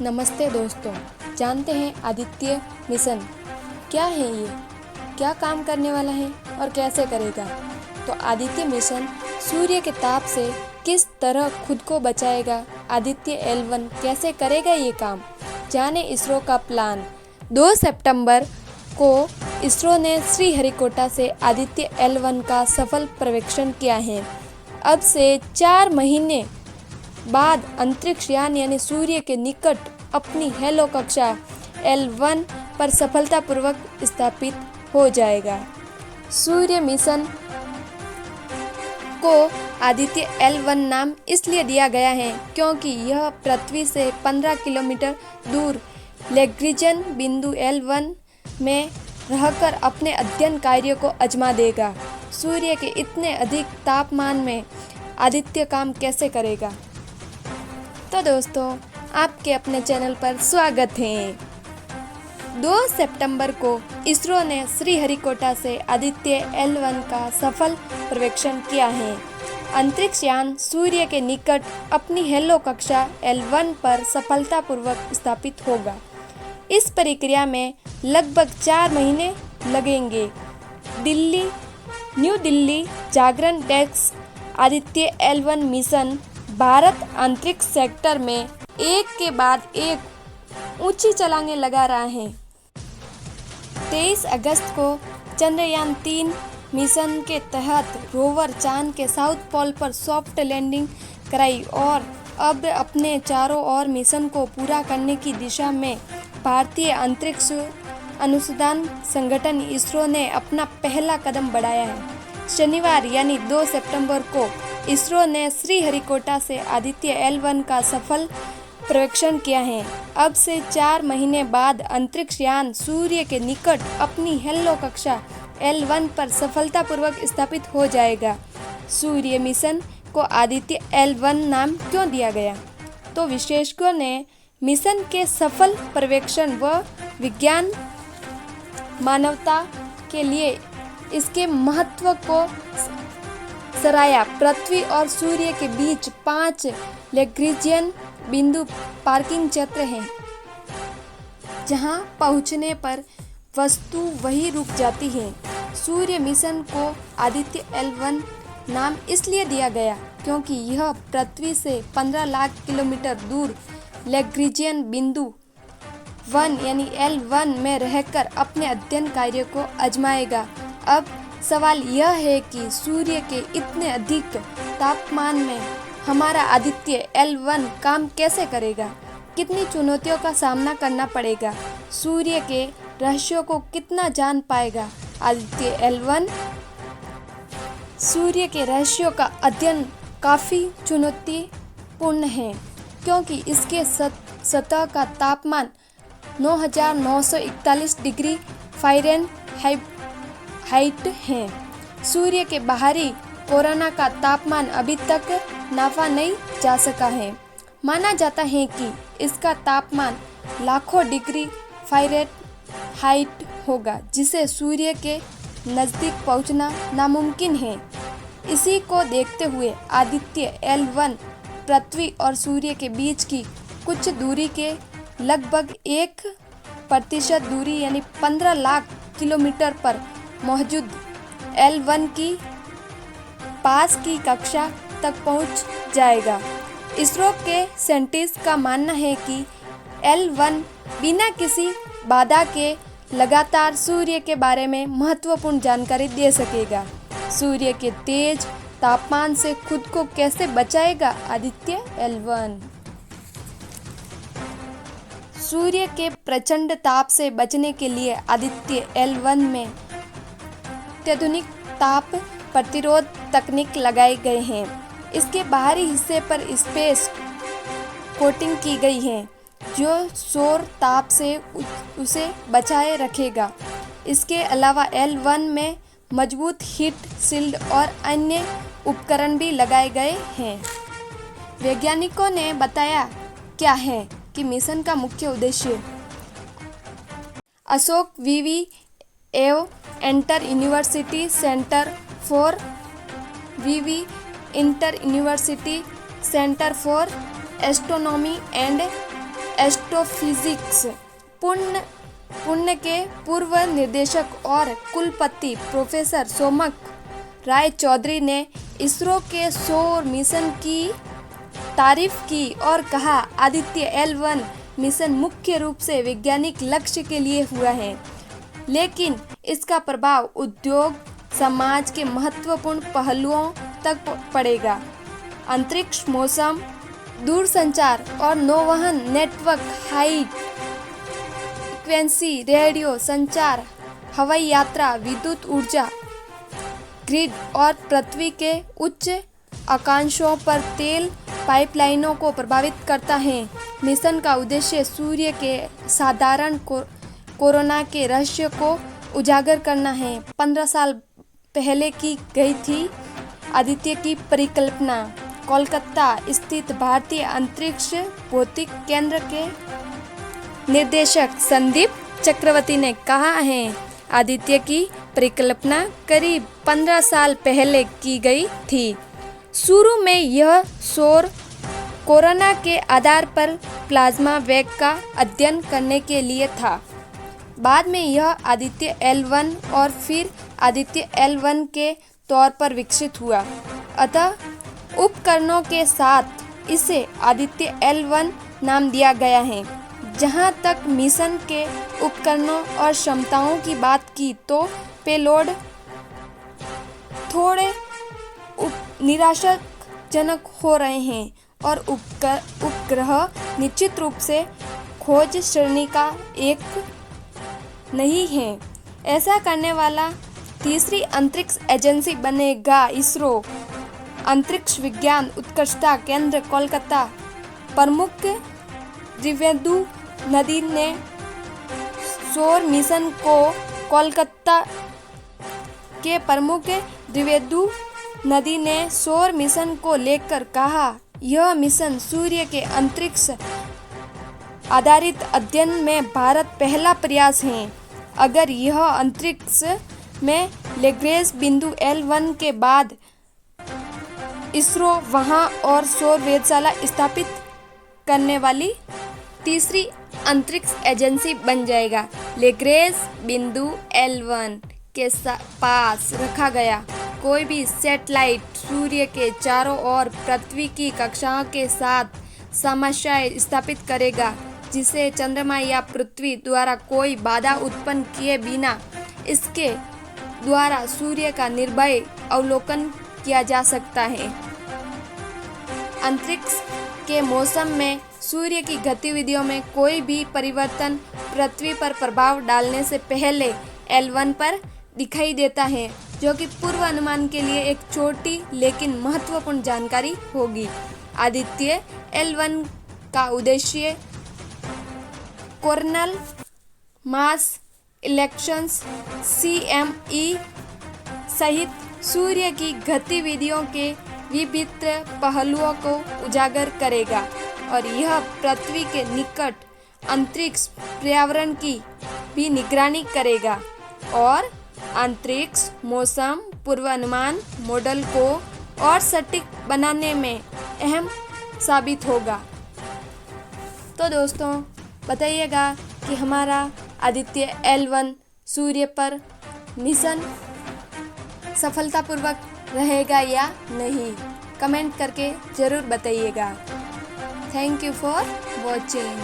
नमस्ते दोस्तों, जानते हैं आदित्य मिशन क्या है ये, क्या काम करने वाला है और कैसे करेगा। तो आदित्य मिशन सूर्य के ताप से किस तरह खुद को बचाएगा, आदित्य L1 कैसे करेगा ये काम, जाने इसरो का प्लान। 2 सितंबर को इसरो ने श्रीहरिकोटा से आदित्य L1 का सफल प्रक्षेपण किया है। अब से 4 महीने बाद अंतरिक्ष यान यानी सूर्य के निकट अपनी हेलो कक्षा L1 पर सफलतापूर्वक स्थापित हो जाएगा। सूर्य मिशन को आदित्य L1 नाम इसलिए दिया गया है क्योंकि यह पृथ्वी से 15 किलोमीटर दूर लैग्रेंजियन बिंदु L1 में रहकर अपने अध्ययन कार्य को आजमा देगा। सूर्य के इतने अधिक तापमान में आदित्य काम कैसे करेगा। तो दोस्तों, आपके अपने चैनल पर स्वागत है। 2 सितंबर को इसरो ने श्रीहरिकोटा से आदित्य L1 का सफल प्रक्षेपण किया है। अंतरिक्ष यान सूर्य के निकट अपनी हेलो कक्षा L1 पर सफलतापूर्वक स्थापित होगा। इस प्रक्रिया में लगभग 4 महीने लगेंगे। New Delhi Jagran desk. Aditya L1 mission Bharat अंतरिक्ष सेक्टर में एक के बाद एक ऊंची छलांगें लगा रहा है। 23 अगस्त को चंद्रयान 3 मिशन के तहत रोवर चांद के साउथ पोल पर सॉफ्ट लैंडिंग कराई और अब अपने चारों ओर मिशन को पूरा करने की दिशा में भारतीय अंतरिक्ष अनुसंधान संगठन इसरो ने अपना पहला कदम बढ़ाया है। शनिवार यानी 2 सितंबर को इसरो ने श्रीहरिकोटा से आदित्य L1 का सफल प्रक्षेपण किया है। अब से 4 महीने बाद अंतरिक्ष यान सूर्य के निकट अपनी हेलो कक्षा L1 पर सफलतापूर्वक स्थापित हो जाएगा। सूर्य मिशन को आदित्य L1 नाम क्यों दिया गया? तो विशेषज्ञों ने मिशन के सफल प्रक्षेपण व विज्ञान मानवता के लिए इसके महत्व को सराहा। पृथ्वी और सूर्य के बीच 5 लैग्रेंजियन बिंदु पार्किंग क्षेत्र हैं, जहां पहुंचने पर वस्तु वहीं रुक जाती है। सूर्य मिशन को आदित्य L1 नाम इसलिए दिया गया क्योंकि यह पृथ्वी से 15 लाख किलोमीटर दूर लैग्रेंजियन बिंदु 1 यानी L1 में रहकर अपने अध्ययन कार्य को आजमाएगा। अब सवाल यह है कि सूर्य के इतने अधिक तापमान में हमारा आदित्य L1 काम कैसे करेगा, कितनी चुनौतियों का सामना करना पड़ेगा, सूर्य के रहस्यों को कितना जान पाएगा आदित्य L1। सूर्य के रहस्यों का अध्ययन काफ़ी चुनौतीपूर्ण है क्योंकि इसके सतह का तापमान 9,941 डिग्री फ़ारेनहाइट है। सूर्य के बाहरी कोरोना का तापमान अभी तक नापा नहीं जा सका है। माना जाता है कि इसका तापमान लाखों डिग्री फ़ारेनहाइट होगा, जिसे सूर्य के नज़दीक पहुंचना नामुमकिन है। इसी को देखते हुए आदित्य L1 पृथ्वी और सूर्य के बीच की कुछ दूरी के लगभग 1% दूरी यानी 15 लाख किलोमीटर पर मौजूद L1 की पास की कक्षा तक पहुंच जाएगा। इसरो के साइंटिस्ट का मानना है कि L1 बिना किसी बाधा के लगातार सूर्य के बारे में महत्वपूर्ण जानकारी दे सकेगा। सूर्य के तेज तापमान से खुद को कैसे बचाएगा आदित्य L1? सूर्य के प्रचंड ताप से बचने के लिए आदित्य L1 में अत्याधुनिक ताप प्रतिरोध तकनीक लगाए गए हैं। इसके बाहरी हिस्से पर स्पेस कोटिंग की गई है जो सौर ताप से उसे बचाए रखेगा। इसके अलावा L1 में मजबूत हीट शील्ड और अन्य उपकरण भी लगाए गए हैं। वैज्ञानिकों ने बताया क्या है कि मिशन का मुख्य उद्देश्य अशोक वीवी एव इंटर यूनिवर्सिटी सेंटर फॉर वीवी inter university centre for astronomy and astrophysics Pune के पूर्व निदेशक और कुलपति प्रोफेसर सोमक राय चौधरी ने इसरो के सौर मिशन की तारीफ की और कहा, आदित्य L1 मिशन मुख्य रूप से वैज्ञानिक लक्ष्य के लिए हुआ है, लेकिन इसका प्रभाव उद्योग, समाज के महत्वपूर्ण पहलुओं तक पड़ेगा। अंतरिक्ष, मौसम, दूरसंचार और नौवहन नेटवर्क, हाई फ्रीक्वेंसी रेडियो संचार, हवाई यात्रा, विद्युत ऊर्जा ग्रिड और पृथ्वी के उच्च आकांक्षों पर तेल पाइपलाइनों को प्रभावित करता है। मिशन का उद्देश्य सूर्य के साधारण कोरोना के रहस्य को उजागर करना है। 15 साल पहले की गई थी आदित्य की परिकल्पना। कोलकाता स्थित भारतीय अंतरिक्ष भौतिक केंद्र के निर्देशक संदीप चक्रवर्ती ने कहा है, आदित्य की परिकल्पना करीब 15 साल पहले की गई थी। शुरू में यह सौर कोरोना के आधार पर प्लाज्मा वेग का अध्ययन करने के लिए था। बाद में यह आदित्य L1 और फिर आदित्य L1 के तौर पर विकसित हुआ। अतः उपकरणों के साथ इसे आदित्य L1 नाम दिया गया है। जहां तक मिशन के उपकरणों और क्षमताओं की बात की तो पेलोड थोड़े निराशाजनक हो रहे हैं और उपग्रह निश्चित रूप से खोज श्रेणी का एक नहीं है। ऐसा करने वाला तीसरी अंतरिक्ष एजेंसी बनेगा इसरो। अंतरिक्ष विज्ञान उत्कृष्टता केंद्र कोलकाता प्रमुख द्विवेदु नदी ने सौर मिशन को कोलकाता के प्रमुख द्विवेदु नदी ने सौर मिशन को लेकर कहा, यह मिशन सूर्य के अंतरिक्ष आधारित अध्ययन में भारत पहला प्रयास है। अगर यह अंतरिक्ष में लैग्रेंज बिंदु L1 के बाद इसरो वहां और सौर वेधशाला स्थापित करने वाली तीसरी अंतरिक्ष एजेंसी बन जाएगा। लैग्रेंज बिंदु L1 के पास रखा गया कोई भी सैटेलाइट सूर्य के चारों ओर पृथ्वी की कक्षाओं के साथ समस्याएं स्थापित करेगा, जिसे चंद्रमा या पृथ्वी द्वारा कोई बाधा उत्पन्न किए बिना इसके द्वारा सूर्य का निर्भय अवलोकन किया जा सकता है। अंतरिक्ष के मौसम में सूर्य की गतिविधियों में कोई भी परिवर्तन पृथ्वी पर प्रभाव डालने से पहले L1 पर दिखाई देता है, जो कि पूर्व अनुमान के लिए एक छोटी लेकिन महत्वपूर्ण जानकारी होगी। आदित्य L1 का उद्देश्य कोरोनल मास इलेक्शंस CME सहित सूर्य की गतिविधियों के विभिन्न पहलुओं को उजागर करेगा और यह पृथ्वी के निकट अंतरिक्ष पर्यावरण की भी निगरानी करेगा और अंतरिक्ष मौसम पूर्वानुमान मॉडल को और सटीक बनाने में अहम साबित होगा। तो दोस्तों बताइएगा कि हमारा आदित्य L1 सूर्य पर मिशन सफलतापूर्वक रहेगा या नहीं, कमेंट करके ज़रूर बताइएगा। Thank you for watching.